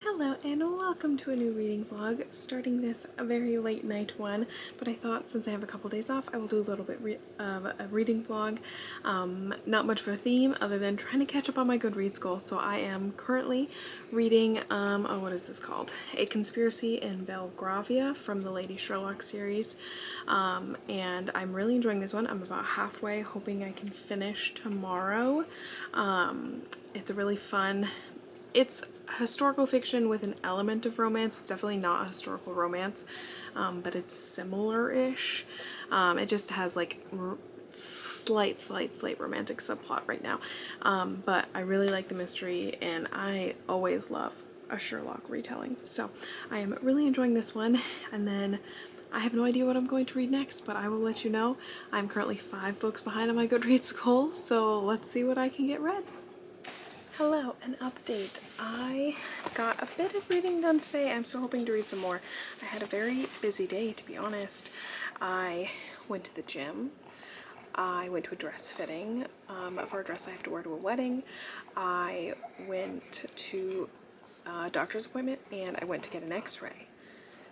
Hello and welcome to a new reading vlog, starting this a very late night one, but I thought since I have a couple days off I will do a little bit of a reading vlog. Not much of a theme other than trying to catch up on my Goodreads goals. So I am currently reading, what is this called? A Conspiracy in Belgravia from the Lady Sherlock series, and I'm really enjoying this one. I'm about halfway, hoping I can finish tomorrow. It's a really fun, it's historical fiction with an element of romance. It's definitely not a historical romance, but it's similar-ish. It just has like slight romantic subplot right now. But I really like the mystery and I always love a Sherlock retelling. So I am really enjoying this one, and then I have no idea what I'm going to read next, but I will let you know. I'm currently 5 books behind on my Goodreads goals, so let's see what I can get read. Hello, an update. I got a bit of reading done today. I'm still hoping to read some more. I had a very busy day, to be honest. I went to the gym. I went to a dress fitting for a dress I have to wear to a wedding. I went to a doctor's appointment and I went to get an x-ray.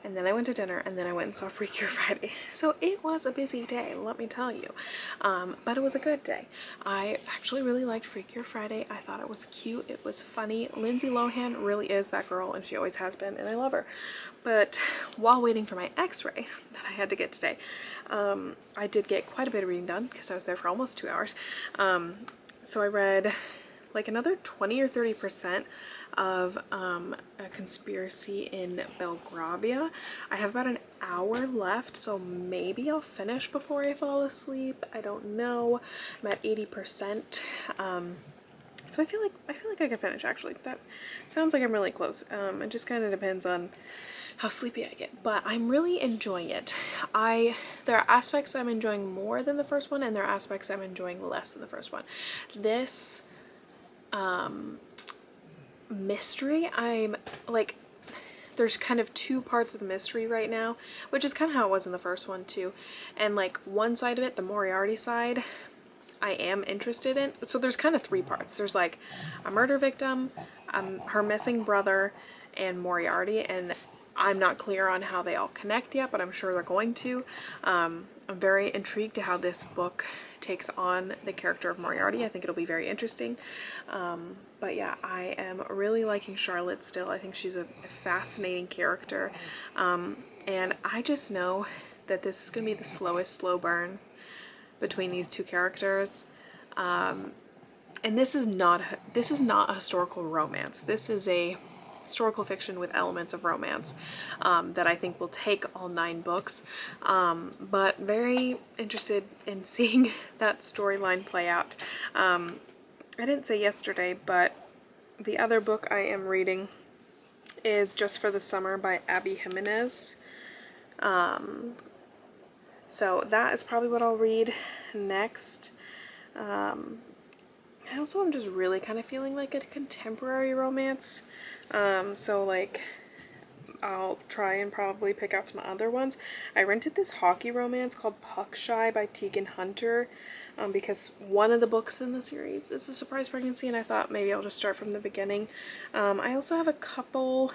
And then I went to dinner, and then I went and saw Freak Your Friday. So it was a busy day, let me tell you. But it was a good day. I actually really liked Freak Your Friday. I thought it was cute. It was funny. Lindsay Lohan really is that girl, and she always has been, and I love her. But while waiting for my x-ray that I had to get today, I did get quite a bit of reading done because I was there for almost 2 hours. So I read like another 20 or 30% of A Conspiracy in Belgravia. I have about an hour left, so maybe I'll finish before I fall asleep. I don't know. I'm at 80%. So I feel like I can finish, actually. That sounds like I'm really close. It just kind of depends on how sleepy I get, but I'm really enjoying it. There are aspects I'm enjoying more than the first one, and there are aspects I'm enjoying less than the first one. This mystery, I'm like, there's kind of 2 parts of the mystery right now, which is kind of how it was in the first one too. And like one side of it, the Moriarty side, I am interested in. So there's kind of 3 parts. There's like a murder victim, her missing brother, and Moriarty, and I'm not clear on how they all connect yet, but I'm sure they're going to. I'm very intrigued to how this book takes on the character of Moriarty. I think it'll be very interesting. But yeah, I am really liking Charlotte still. I think she's a fascinating character. And I just know that this is going to be the slowest slow burn between these 2 characters. And this is not a historical romance. This is a historical fiction with elements of romance that I think will take all 9 books, but very interested in seeing that storyline play out. I didn't say yesterday, but the other book I am reading is Just for the Summer by Abby Jimenez. So that is probably what I'll read next. I also am just really kind of feeling like a contemporary romance. So like I'll try and probably pick out some other ones. I rented this hockey romance called Puck Shy by Tegan Hunter because one of the books in the series is a surprise pregnancy, and I thought maybe I'll just start from the beginning. I also have a couple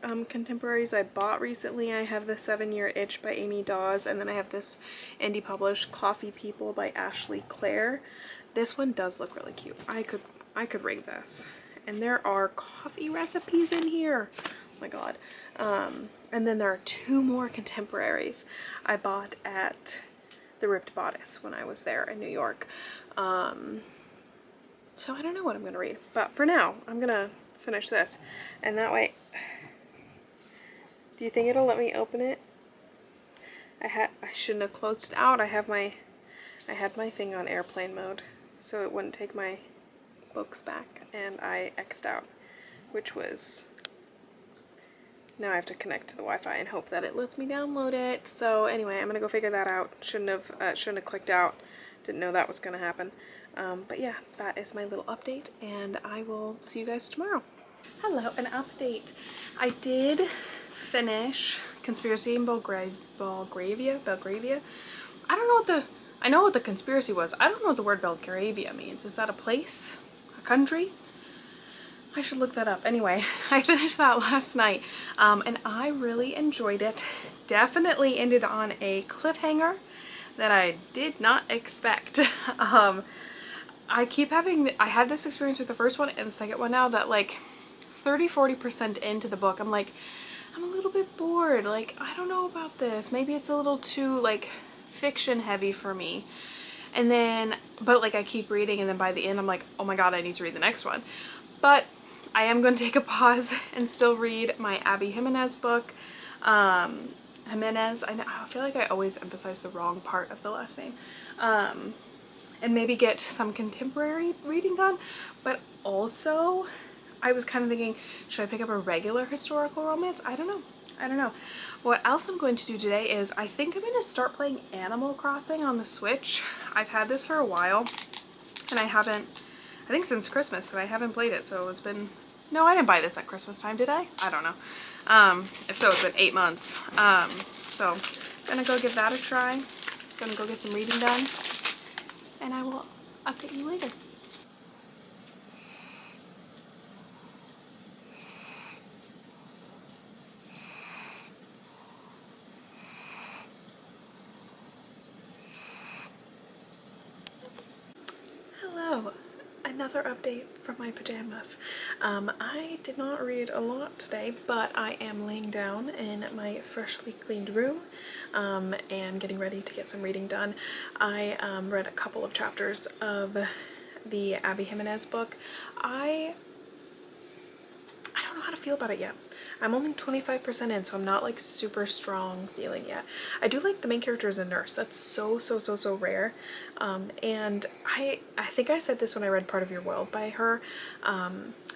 contemporaries I bought recently. I have the 7-Year Itch by Amy Dawes, and then I have this indie published Coffee People by Ashley Clare. This one does look really cute. I could ring this. And there are coffee recipes in here. Oh my god. And then there are 2 more contemporaries I bought at the Ripped Bodice when I was there in New York. So I don't know what I'm gonna read, but for now I'm gonna finish this, and that way. Do you think it'll let me open it? I shouldn't have closed it out. I had my thing on airplane mode, so it wouldn't take my books back, and I X'd out, which was, now I have to connect to the Wi-Fi and hope that it lets me download it. So anyway, I'm gonna go figure that out. Shouldn't have clicked out. Didn't know that was gonna happen. But yeah, that is my little update, and I will see you guys tomorrow. Hello, an update. I did finish Conspiracy in Belgravia. I know what the conspiracy was. I don't know what the word Belgravia means. Is that a place? A country? I should look that up. Anyway, I finished that last night and I really enjoyed it. Definitely ended on a cliffhanger that I did not expect. I had this experience with the first one and the second one now that like 30–40% into the book, I'm like, I'm a little bit bored. Like, I don't know about this. Maybe it's a little too like fiction heavy for me. And then, but like I keep reading and then by the end I'm like, oh my God, I need to read the next one. But I am going to take a pause and still read my Abby Jimenez book. Jimenez, I feel like I always emphasize the wrong part of the last name. And maybe get some contemporary reading done. But also, I was kind of thinking, should I pick up a regular historical romance? I don't know. I don't know. What else I'm going to do today is I think I'm going to start playing Animal Crossing on the Switch. I've had this for a while and I think since Christmas, and I haven't played it. So it's been, no, I didn't buy this at Christmas time, did I? I don't know. If so, it's been 8 months. So I'm gonna go give that a try. Gonna go get some reading done and I will update you later. Hello, another update from my pajamas. I did not read a lot today, but I am laying down in my freshly cleaned room and getting ready to get some reading done. I read a couple of chapters of the Abby Jimenez book. I don't know how to feel about it yet. I'm only 25% in, so I'm not like super strong feeling yet. I do like the main character as a nurse. That's so rare. And I think I said this when I read Part of Your World by her.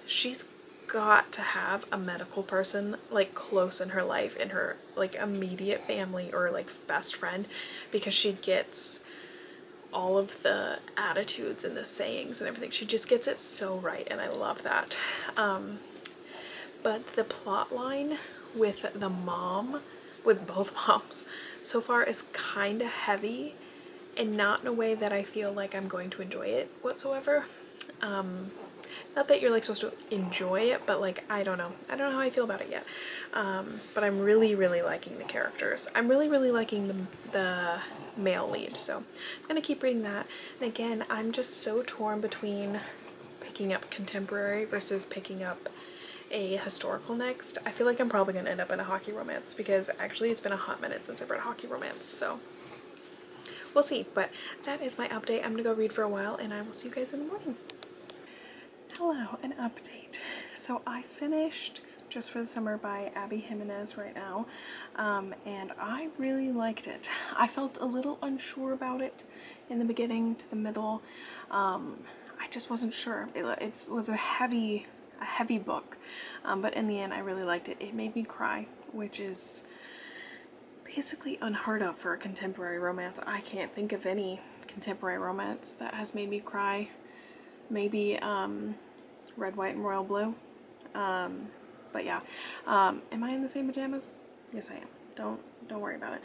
She's got to have a medical person like close in her life, in her like immediate family or like best friend, because she gets all of the attitudes and the sayings and everything. She just gets it so right, and I love that. But the plot line with the mom, with both moms, so far is kind of heavy and not in a way that I feel like I'm going to enjoy it whatsoever. Not that you're like supposed to enjoy it, but like, I don't know. I don't know how I feel about it yet. But I'm really liking the characters. I'm really liking the male lead. So I'm gonna keep reading that. And again, I'm just so torn between picking up contemporary versus picking up a historical next. I feel like I'm probably gonna end up in a hockey romance because actually it's been a hot minute since I've read a hockey romance, so we'll see. But that is my update. I'm gonna go read for a while and I will see you guys in the morning. Hello, an update. So I finished Just for the Summer by Abby Jimenez right now, and I really liked it. I felt a little unsure about it in the beginning to the middle. I just wasn't sure. It was a heavy book, but in the end I really liked it. It made me cry, which is basically unheard of for a contemporary romance. I can't think of any contemporary romance that has made me cry. Maybe Red, White, and Royal Blue. But yeah. Am I in the same pajamas? Yes, I am. Don't worry about it.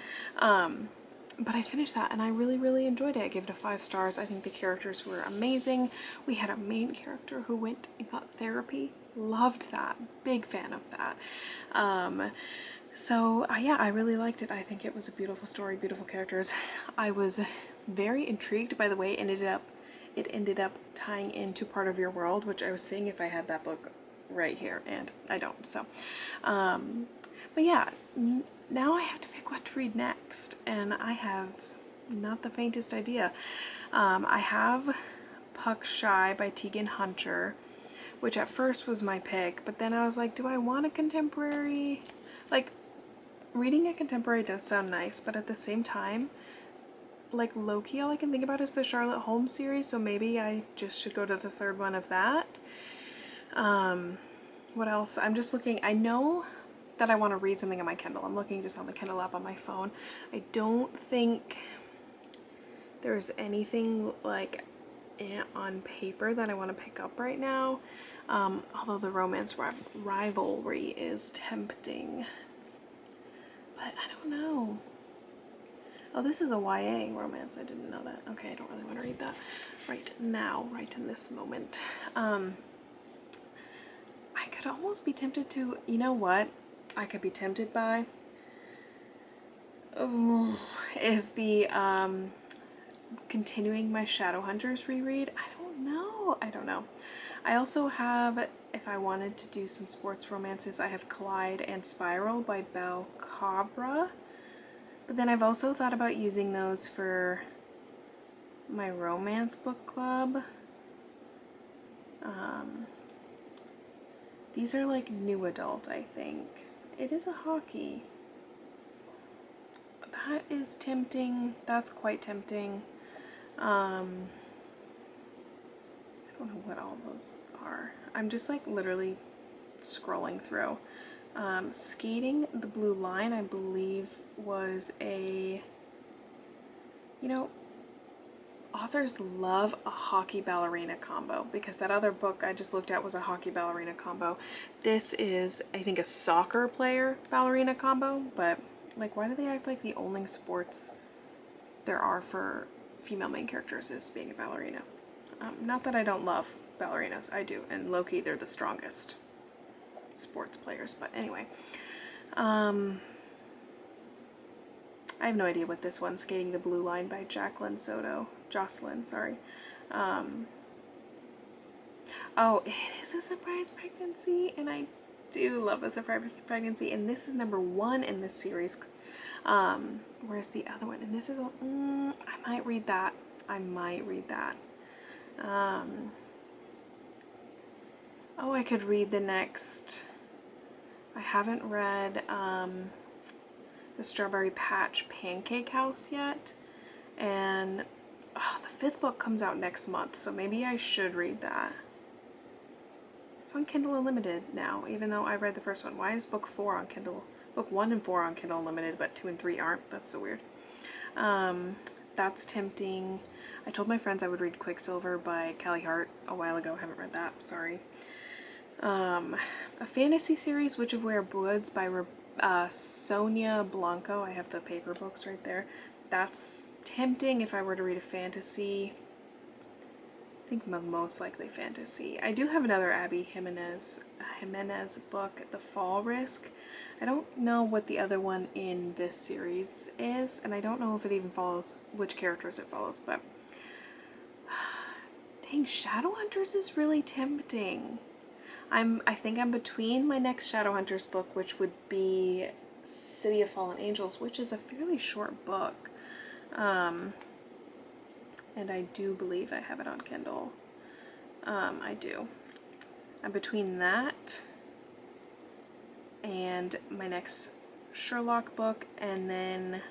But I finished that and I really enjoyed it. I gave it a 5 stars. I think the characters were amazing. We had a main character who went and got therapy. Loved that. Big fan of that. So yeah, I really liked it. I think it was a beautiful story, beautiful characters. I was very intrigued by the way it ended up tying into Part of Your World, which I was seeing if I had that book right here, and I don't. So, but yeah, now I have to pick what to read next, and I have not the faintest idea. I have Puck Shy by Tegan Hunter, which at first was my pick, but then I was like, do I want a contemporary? Like, reading a contemporary does sound nice, but at the same time, like low-key, all I can think about is the Charlotte Holmes series, so maybe I just should go to the 3rd one of that. What else? I'm just looking. I know that I want to read something on my Kindle. I'm looking just on the Kindle app on my phone. I don't think there's anything like on paper that I want to pick up right now, although the romance rivalry is tempting, but I don't know. Oh, this is a YA romance. I didn't know that. Okay, I don't really want to read that right now, right in this moment. could almost be tempted to, you know what I could be tempted by? Oh, is the continuing my Shadowhunters reread. I don't know. I also have, if I wanted to do some sports romances, I have Collide and Spiral by Belle Cabra. But then I've also thought about using those for my romance book club. These are like new adult, I think. It is a hockey. That is tempting. That's quite tempting. I don't know what all those are. I'm just like literally scrolling through. Skating the Blue Line, I believe, was a, you know, authors love a hockey ballerina combo, because that other book I just looked at was a hockey ballerina combo. This is, I think, a soccer player ballerina combo, but like, why do they act like the only sports there are for female main characters is being a ballerina? Not that I don't love ballerinas, I do, and low-key they're the strongest sports players, but anyway. I have no idea what this one, Skating the Blue Line by Jocelyn, sorry. Oh, it is a surprise pregnancy, and I do love a surprise pregnancy, and this is number 1 in this series. Where's the other one? And this is, I might read that. Oh, I could read the next. I haven't read the Strawberry Patch Pancake House yet, and the 5th book comes out next month, so maybe I should read that. It's on Kindle Unlimited now, even though I read the first one. Why is book 4 on Kindle? Book 1 and 4 on Kindle Unlimited, but 2 and 3 aren't. That's so weird. That's tempting. I told my friends I would read Quicksilver by Callie Hart a while ago. Haven't read that, sorry. A fantasy series, Witch of Ware Woods by Sonia Blanco. I have the paper books right there. That's tempting if I were to read a fantasy. I think most likely fantasy. I do have another Abby Jimenez book, The Fall Risk. I don't know what the other one in this series is, and I don't know if it even follows which characters it follows, but dang, Shadowhunters is really tempting. I think I'm between my next Shadowhunters book, which would be City of Fallen Angels, which is a fairly short book. And I do believe I have it on Kindle. I do. I'm between that and my next Sherlock book, and then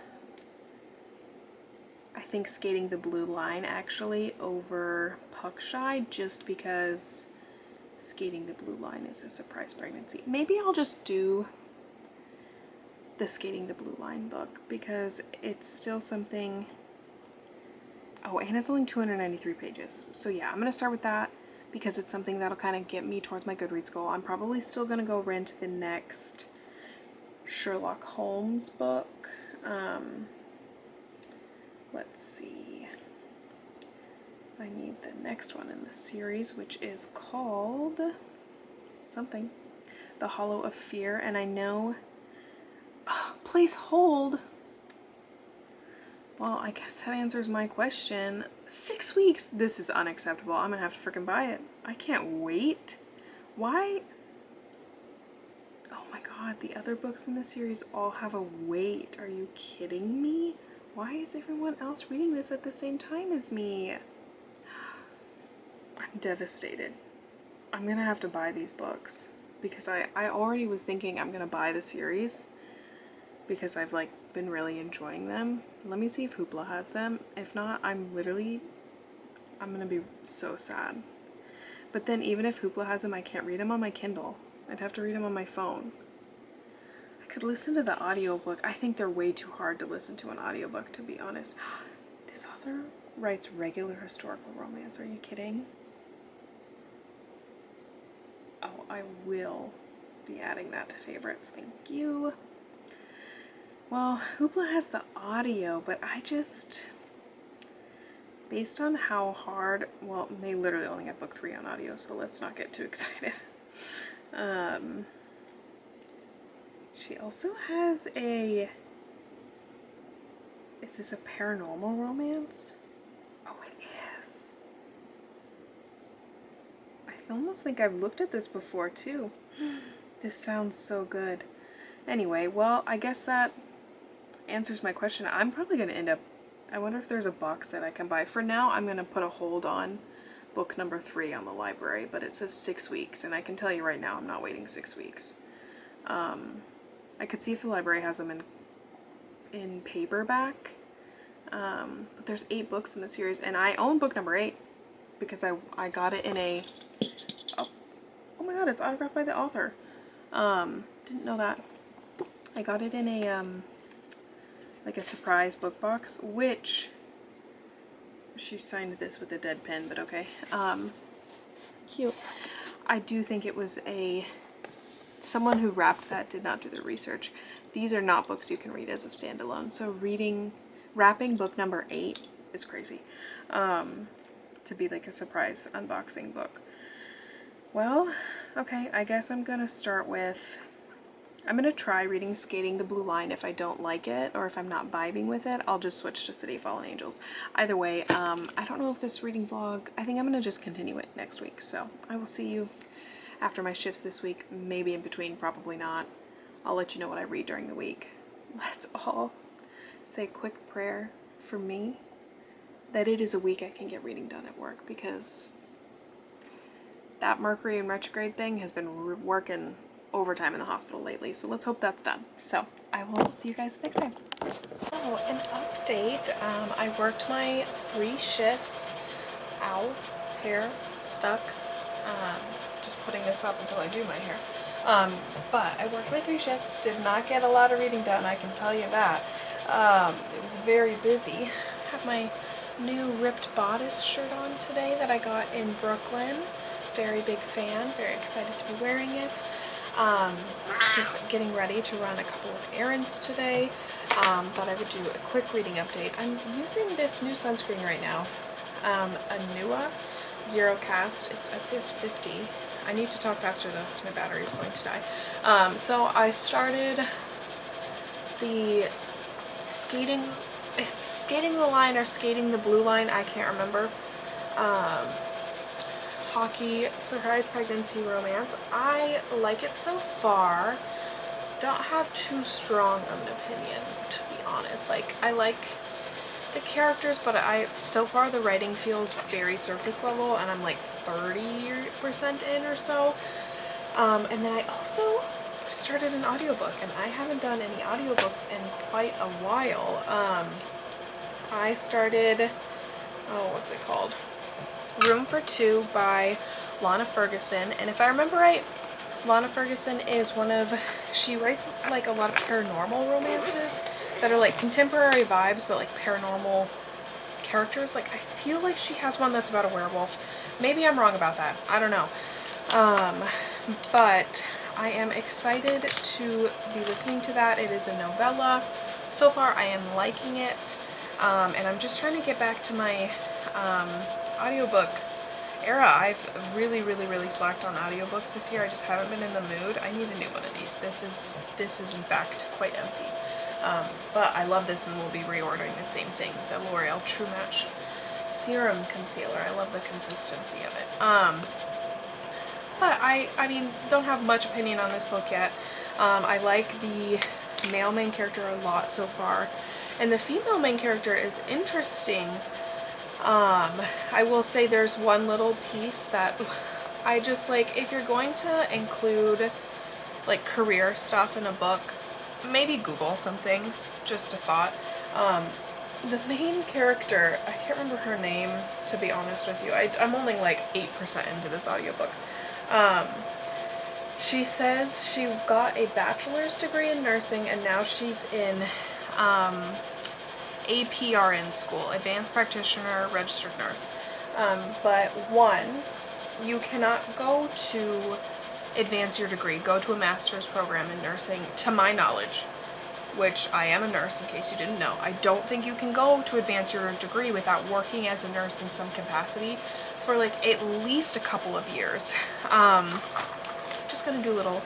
I think Skating the Blue Line actually over Puckshy, just because Skating the Blue Line is a surprise pregnancy. Maybe I'll just do the Skating the Blue Line book, because it's still something. Oh, and it's only 293 pages. So yeah, I'm going to start with that because it's something that'll kind of get me towards my Goodreads goal. I'm probably still going to go rent the next Sherlock Holmes book. Let's see. I need the next one in the series, which is called something, The Hollow of Fear, and I know, place hold. Well, I guess that answers my question. 6 weeks! This is unacceptable. I'm gonna have to freaking buy it. I can't wait. Why? Oh my god, the other books in the series all have a wait. Are you kidding me? Why is everyone else reading this at the same time as me? I'm devastated. I'm gonna have to buy these books because I already was thinking I'm gonna buy the series because I've like been really enjoying them. Let me see if Hoopla has them. If not, I'm gonna be so sad. But then even if Hoopla has them, I can't read them on my Kindle. I'd have to read them on my phone. I could listen to the audiobook. I think they're way too hard to listen to an audiobook, to be honest. This author writes regular historical romance. Are you kidding? Oh, I will be adding that to favorites. Thank you. Well, Hoopla has the audio, but I just, based on how hard, well, they literally only have book 3 on audio, so let's not get too excited. She also has a, is this a paranormal romance? Oh, it is. I almost think I've looked at this before too. This sounds so good. Anyway, well, I guess that answers my question. I'm probably going to end up, I wonder if there's a box set I can buy. For now, I'm going to put a hold on book number 3 on the library, but it says 6 weeks, and I can tell you right now I'm not waiting 6 weeks. I could see if the library has them in paperback, but there's 8 books in the series, and I own book number 8 because I got it in a, oh my god, it's autographed by the author. Didn't know that. I got it in a like a surprise book box, which she signed this with a dead pen, but okay. Cute. I do think it was someone who wrapped that did not do their research. These are not books you can read as a standalone, so wrapping book number 8 is crazy. To be like a surprise unboxing book. Well, okay, I guess I'm gonna start with, I'm gonna try reading Skating the Blue Line. If I don't like it, or if I'm not vibing with it, I'll just switch to City of Fallen Angels. Either way, I don't know if this reading vlog, I think I'm gonna just continue it next week, so I will see you after my shifts this week, maybe in between, probably not. I'll let you know what I read during the week. Let's all say a quick prayer for me that it is a week I can get reading done at work, because that Mercury in retrograde thing has been working overtime in the hospital lately, so let's hope that's done. So I will see you guys next time. Oh, an update. I worked my 3 shifts. Ow, hair stuck. Just putting this up until I do my hair. But I worked my 3 shifts, did not get a lot of reading done, I can tell you that. It was very busy. I have my new ripped bodice shirt on today that I got in Brooklyn. Very big fan, very excited to be wearing it. Just getting ready to run a couple of errands today. Thought I would do a quick reading update. I'm using this new sunscreen right now, Anua Zero Cast. It's SPF 50. I need to talk faster though because my battery is going to die. So I started the skating, it's Skating the Line or Skating the Blue Line, I can't remember. Hockey surprise pregnancy romance. I like it so far. Don't have too strong of an opinion, to be honest. Like, I like the characters, but so far the writing feels very surface level, and I'm like 30% in or so. And then I also started an audiobook, and I haven't done any audiobooks in quite a while. I started, oh, what's it called? Room for Two by Lana Ferguson, and if I remember right, Lana Ferguson is she writes like a lot of paranormal romances that are like contemporary vibes but like paranormal characters. Like, I feel like she has one that's about a werewolf. Maybe I'm wrong about that, I don't know. But I am excited to be listening to that. It is a novella. So far I am liking it, and I'm just trying to get back to my audiobook era. I've really slacked on audiobooks this year. I just haven't been in the mood. I need a new one of these. This is in fact quite empty. But I love this, and we'll be reordering the same thing, the L'Oreal True Match Serum Concealer. I love the consistency of it. But I mean, don't have much opinion on this book yet. I like the male main character a lot so far, and the female main character is interesting. I will say there's one little piece that I just like, if you're going to include like career stuff in a book, maybe Google some things, just a thought. The main character, I can't remember her name, to be honest with you. I'm only like 8% into this audiobook. She says she got a bachelor's degree in nursing, and now she's in APRN school, Advanced Practitioner Registered Nurse. But one, you cannot go to advance your degree, go to a master's program in nursing, to my knowledge, which I am a nurse in case you didn't know. I don't think you can go to advance your degree without working as a nurse in some capacity for like at least a couple of years. just gonna do a little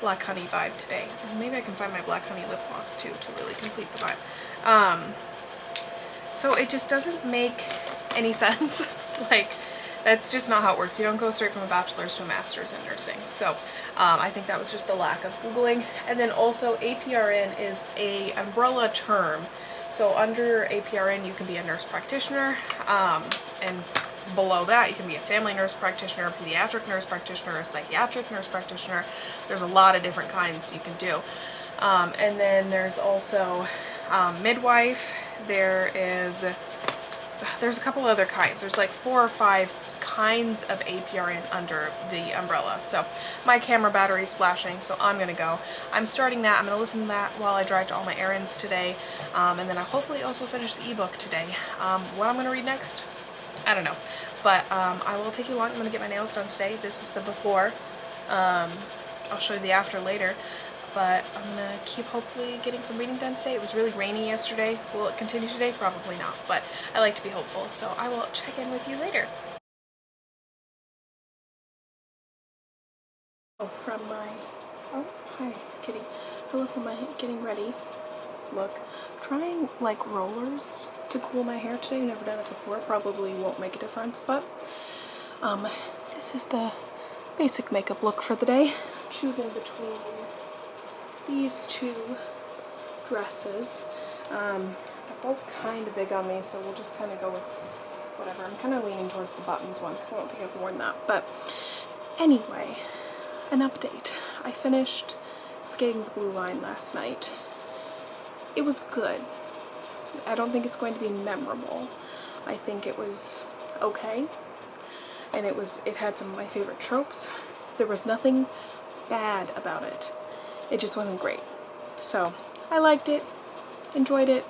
black honey vibe today. And maybe I can find my black honey lip gloss too to really complete the vibe. So it just doesn't make any sense. Like, that's just not how it works. You don't go straight from a bachelor's to a master's in nursing. So I think that was just a lack of Googling. And then also APRN is a umbrella term. So under APRN you can be a nurse practitioner, and below that you can be a family nurse practitioner, a pediatric nurse practitioner, a psychiatric nurse practitioner. There's a lot of different kinds you can do. And then there's also midwife. There's a couple other kinds. There's like 4 or 5 kinds of APRN under the umbrella. So my camera battery is flashing, so I'm gonna go. I'm starting that. I'm gonna listen to that while I drive to all my errands today, and then I'll hopefully also finish the ebook today. What I'm gonna read next, I don't know, but I will take you along. I'm gonna get my nails done today. This is the before. I'll show you the after later. But I'm gonna keep hopefully getting some reading done today. It was really rainy yesterday. Will it continue today? Probably not, but I like to be hopeful, so I will check in with you later. Oh, hi, kitty. Hello from my getting ready look. Trying like rollers to cool my hair today. I've never done it before. Probably won't make a difference, but this is the basic makeup look for the day. Choosing between these 2 dresses. They're both kind of big on me, so we'll just kind of go with whatever. I'm kind of leaning towards the buttons one because I don't think I've worn that. But anyway, an update. I finished skating the blue line last night. It was good. I don't think it's going to be memorable. I think it was okay, and it had some of my favorite tropes. There was nothing bad about it. It just wasn't great. So I liked it, enjoyed it,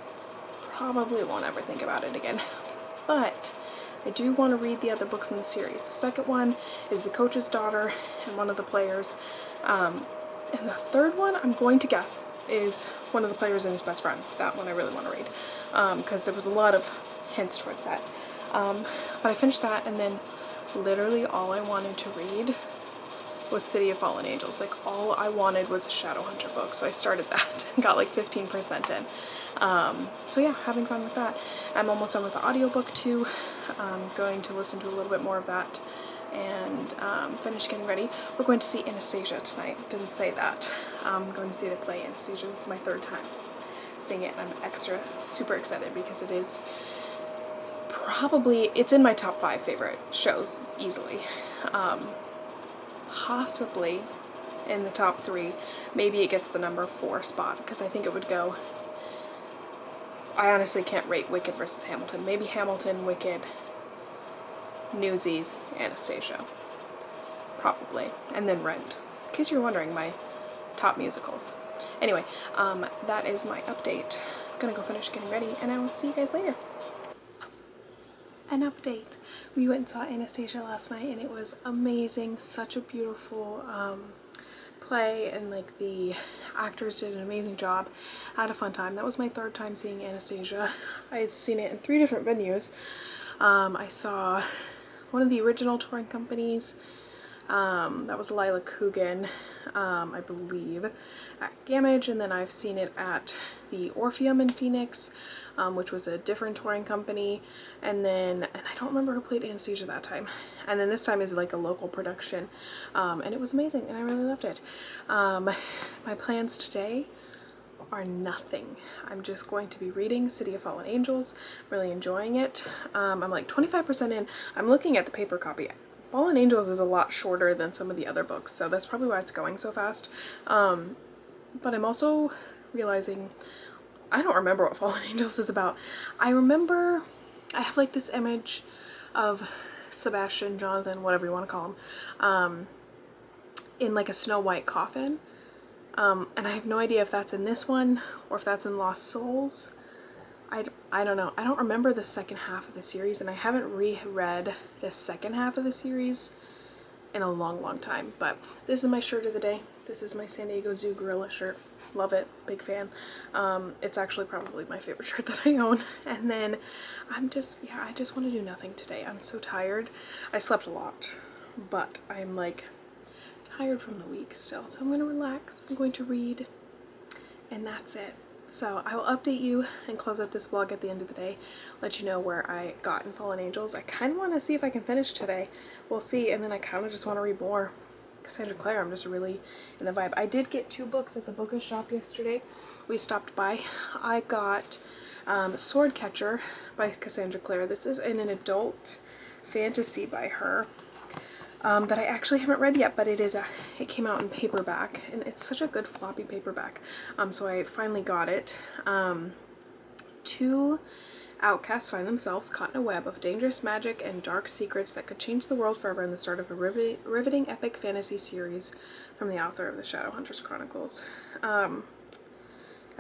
probably won't ever think about it again. But I do want to read the other books in the series. The second one is The Coach's Daughter and one of the players. And the third one, I'm going to guess, is one of the players and his best friend. That one I really want to read, because there was a lot of hints towards that. But I finished that, and then literally all I wanted to read was City of Fallen Angels. Like, all I wanted was a Shadowhunter book, so I started that and got like 15% in. So yeah, having fun with that. I'm almost done with the audiobook too. I'm going to listen to a little bit more of that and finish getting ready. We're going to see Anastasia tonight. Didn't say that. I'm going to see the play Anastasia. This is my 3rd time seeing it, and I'm super excited because it is probably, it's in my top 5 favorite shows easily. Possibly in the top 3. Maybe it gets the number 4 spot, because I think it would go, I honestly can't rate Wicked versus Hamilton. Maybe Hamilton, Wicked, Newsies, Anastasia. Probably. And then Rent. In case you're wondering, my top musicals. Anyway, that is my update. I'm gonna go finish getting ready, and I will see you guys later. An update. We went and saw Anastasia last night, and it was amazing. Such a beautiful play, and like the actors did an amazing job. I had a fun time. That was my 3rd time seeing Anastasia. I had seen it in 3 different venues. I saw one of the original touring companies. That was Lila Coogan, I believe, at Gamage, and then I've seen it at the Orpheum in Phoenix, which was a different touring company, and I don't remember who played Anastasia that time, and then this time is like a local production, and it was amazing, and I really loved it. My plans today are nothing. I'm just going to be reading City of Fallen Angels, really enjoying it. I'm like 25% in. I'm looking at the paper copy. Fallen Angels is a lot shorter than some of the other books, so that's probably why it's going so fast. But I'm also realizing I don't remember what Fallen Angels is about. I remember I have like this image of Sebastian, Jonathan, whatever you want to call him, in like a Snow White coffin. And I have no idea if that's in this one or if that's in Lost Souls. I don't know. I don't remember the second half of the series, and I haven't reread the second half of the series in a long time. But this is my shirt of the day. This is my San Diego Zoo gorilla shirt. Love it. Big fan. It's actually probably my favorite shirt that I own. And then I just want to do nothing today. I'm so tired. I slept a lot, but I'm like tired from the week still, so I'm going to relax. I'm going to read, and that's it. So I will update you and close out this vlog at the end of the day, let you know where I got in Fallen Angels. I kind of want to see if I can finish today. We'll see, and then I kind of just want to read more Cassandra Clare. I'm just really in the vibe. I did get 2 books at the bookish shop yesterday. We stopped by. I got Sword Catcher by Cassandra Clare. This is in an adult fantasy by her. That I actually haven't read yet, but it came out in paperback, and it's such a good floppy paperback. So I finally got it. 2 outcasts find themselves caught in a web of dangerous magic and dark secrets that could change the world forever, in the start of a riveting epic fantasy series from the author of the Shadowhunters Chronicles. I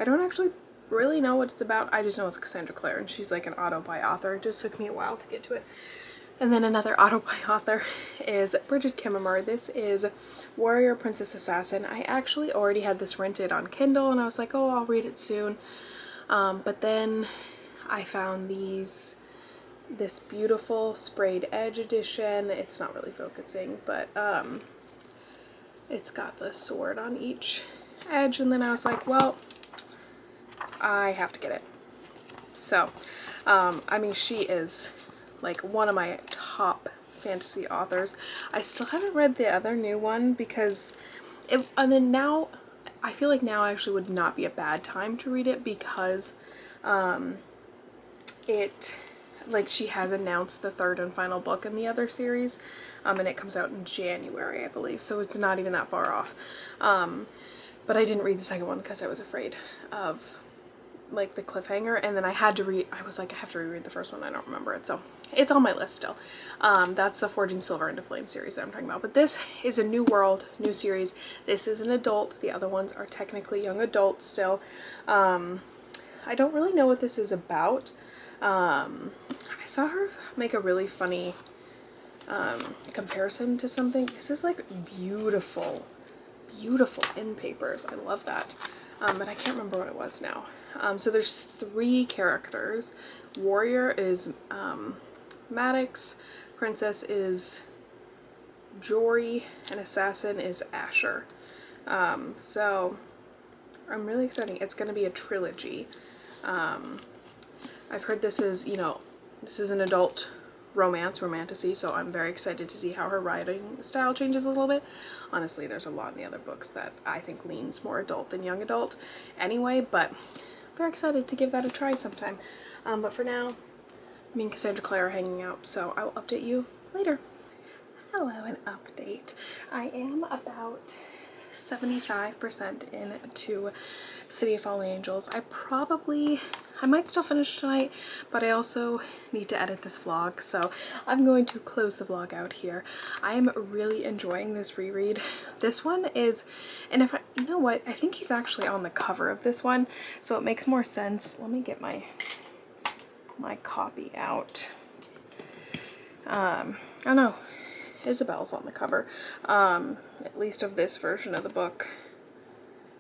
don't actually really know what it's about. I just know it's Cassandra Clare, and she's like an auto-buy author. It just took me a while to get to it. And then another auto-buy author is Bridget Kimmerer. This is Warrior Princess Assassin. I actually already had this rented on Kindle, and I was like, oh, I'll read it soon. But then I found this beautiful sprayed edge edition. It's not really focusing, but it's got the sword on each edge, and then I was like, well, I have to get it. So, I mean, she is like one of my top fantasy authors. I still haven't read the other new one because and then now I feel like now actually would not be a bad time to read it, because she has announced the 3rd and final book in the other series, and it comes out in January, I believe, so it's not even that far off. But I didn't read the second one because I was afraid of like the cliffhanger, and then I was like, I have to reread the first one. I don't remember it, so it's on my list still. That's the Forging Silver into Flame series that I'm talking about, but this is a new world, new series. This is an adult. The other ones are technically young adult still. I don't really know what this is about. I saw her make a really funny comparison to something. This is like beautiful in papers. I love that. But I can't remember what it was now. So there's 3 characters. Warrior is Maddox, Princess is Jory, and Assassin is Asher. So I'm really excited. It's going to be a trilogy. I've heard this is an adult romantasy, so I'm very excited to see how her writing style changes a little bit. Honestly, there's a lot in the other books that I think leans more adult than young adult anyway, but very excited to give that a try sometime. But for now, me and Cassandra Clare are hanging out, so I will update you later. Hello, an update. I am about 75% into City of Fallen Angels. I might still finish tonight, but I also need to edit this vlog, so I'm going to close the vlog out here. I am really enjoying this reread. This one is, and you know what, I think he's actually on the cover of this one, so it makes more sense. Let me get my copy out. Oh no, Isabel's on the cover, at least of this version of the book.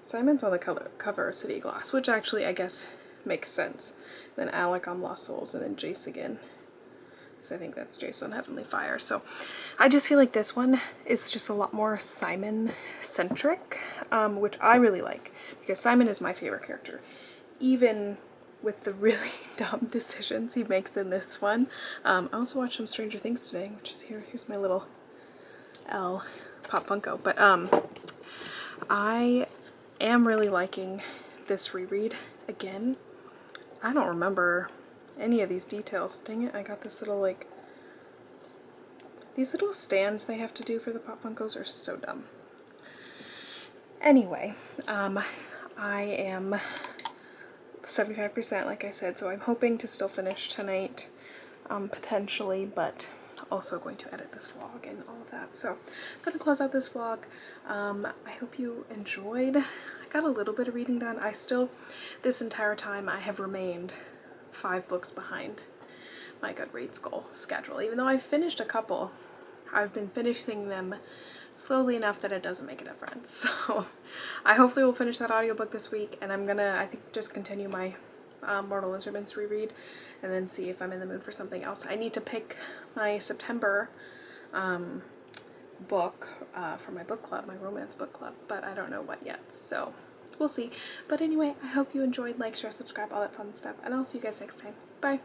Simon's on the cover of City of Glass, which actually I guess makes sense. Then Alec on Lost Souls, and then Jace again, because I think that's Jace on Heavenly Fire. So I just feel like this one is just a lot more Simon centric, which I really like, because Simon is my favorite character, even with the really dumb decisions he makes in this one. I also watched some Stranger Things today, which is here's my little Elle Pop Funko. But I am really liking this reread again. I don't remember any of these details. Dang it, I got this little these little stands they have to do for the Pop Funkos are so dumb. Anyway, I am 75% like I said, so I'm hoping to still finish tonight, potentially, but also going to edit this vlog and all of that. So I'm going to close out this vlog. I hope you enjoyed. I got a little bit of reading done. This entire time I have remained 5 books behind my Goodreads goal schedule. Even though I've finished a couple, I've been finishing them slowly enough that it doesn't make a difference. So I hopefully will finish that audiobook this week, and I'm gonna, I think, just continue my Mortal Lizardmans reread, and then see if I'm in the mood for something else. I need to pick my September book for my book club, my romance book club, but I don't know what yet, so we'll see. But anyway, I hope you enjoyed. Like, share, subscribe, all that fun stuff, and I'll see you guys next time. Bye!